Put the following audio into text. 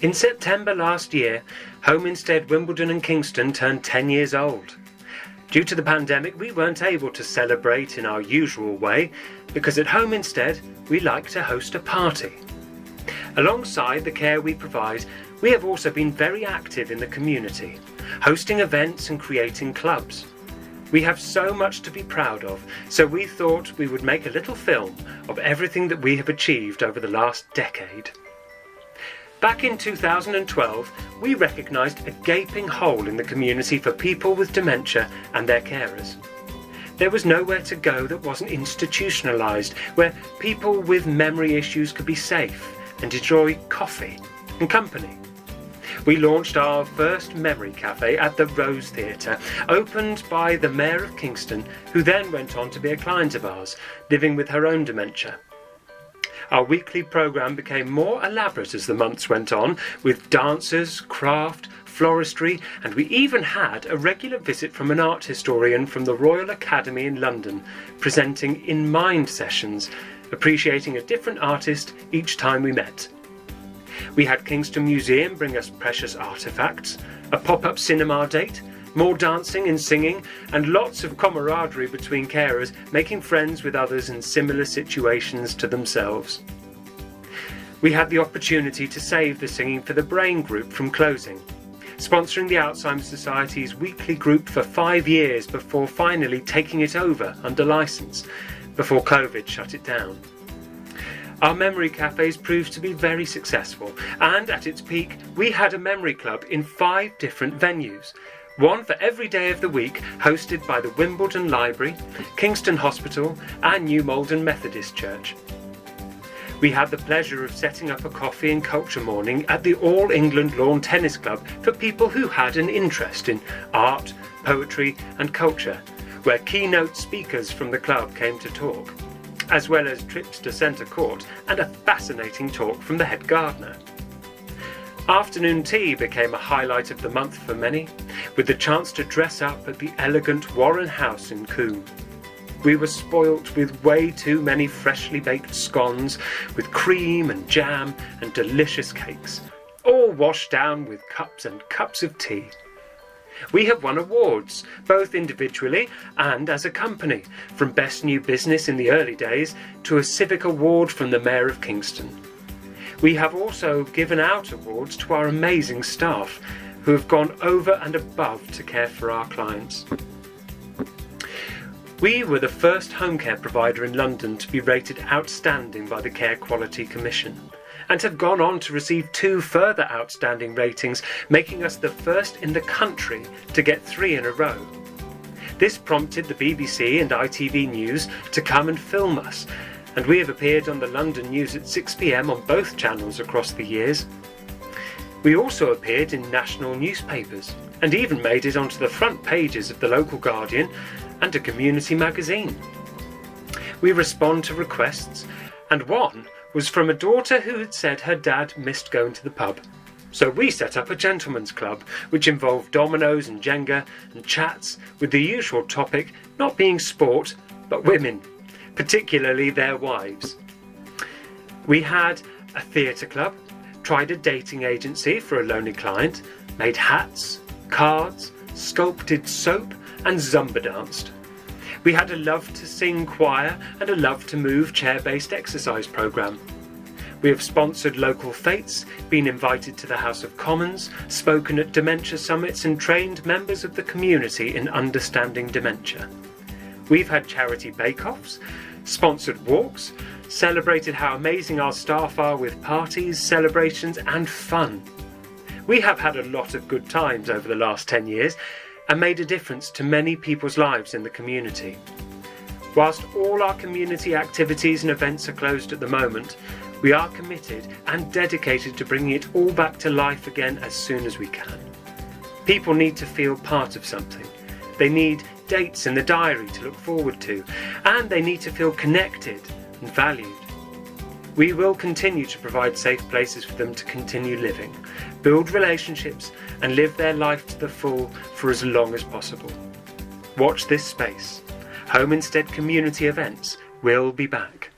In September last year, Home Instead Wimbledon and Kingston turned 10 years old. Due to the pandemic, we weren't able to celebrate in our usual way, because at Home Instead, we like to host a party. Alongside the care we provide, we have also been very active in the community, hosting events and creating clubs. We have so much to be proud of, so we thought we would make a little film of everything that we have achieved over the last decade. Back in 2012, we recognised a gaping hole in the community for people with dementia and their carers. There was nowhere to go that wasn't institutionalised, where people with memory issues could be safe and enjoy coffee and company. We launched our first memory cafe at the Rose Theatre, opened by the Mayor of Kingston, who then went on to be a client of ours, living with her own dementia. Our weekly programme became more elaborate as the months went on, with dancers, craft, floristry, and we even had a regular visit from an art historian from the Royal Academy in London, presenting In Mind sessions, appreciating a different artist each time we met. We had Kingston Museum bring us precious artefacts, a pop-up cinema date, more dancing and singing, and lots of camaraderie between carers, making friends with others in similar situations to themselves. We had the opportunity to save the Singing for the Brain group from closing, sponsoring the Alzheimer's Society's weekly group for 5 years before finally taking it over under licence, before COVID shut it down. Our memory cafes proved to be very successful, and at its peak we had a memory club in 5 different venues, one for every day of the week, hosted by the Wimbledon Library, Kingston Hospital and New Malden Methodist Church. We had the pleasure of setting up a coffee and culture morning at the All England Lawn Tennis Club for people who had an interest in art, poetry and culture, where keynote speakers from the club came to talk, as well as trips to Centre Court and a fascinating talk from the head gardener. Afternoon tea became a highlight of the month for many, with the chance to dress up at the elegant Warren House in Coombe. We were spoilt with way too many freshly baked scones, with cream and jam and delicious cakes, all washed down with cups and cups of tea. We have won awards, both individually and as a company, from Best New Business in the early days to a Civic Award from the Mayor of Kingston. We have also given out awards to our amazing staff, who have gone over and above to care for our clients. We were the first home care provider in London to be rated outstanding by the Care Quality Commission, and have gone on to receive 2 further outstanding ratings, making us the first in the country to get 3 in a row. This prompted the BBC and ITV News to come and film us, and we have appeared on the London News at 6 p.m. on both channels across the years. We also appeared in national newspapers, and even made it onto the front pages of the local Guardian and a community magazine. We respond to requests, and one was from a daughter who had said her dad missed going to the pub. So we set up a gentleman's club, which involved dominoes and Jenga and chats, with the usual topic not being sport, but women, particularly their wives. We had a theatre club, tried a dating agency for a lonely client, made hats, cards, sculpted soap and Zumba danced. We had a Love to Sing choir and a Love to Move chair-based exercise programme. We have sponsored local fetes, been invited to the House of Commons, spoken at dementia summits and trained members of the community in understanding dementia. We've had charity bake-offs, sponsored walks, celebrated how amazing our staff are with parties, celebrations and fun. We have had a lot of good times over the last 10 years and made a difference to many people's lives in the community. Whilst all our community activities and events are closed at the moment, we are committed and dedicated to bringing it all back to life again as soon as we can. People need to feel part of something. They need dates in the diary to look forward to, and they need to feel connected and valued. We will continue to provide safe places for them to continue living, build relationships and live their life to the full for as long as possible. Watch this space. Home Instead community events will be back.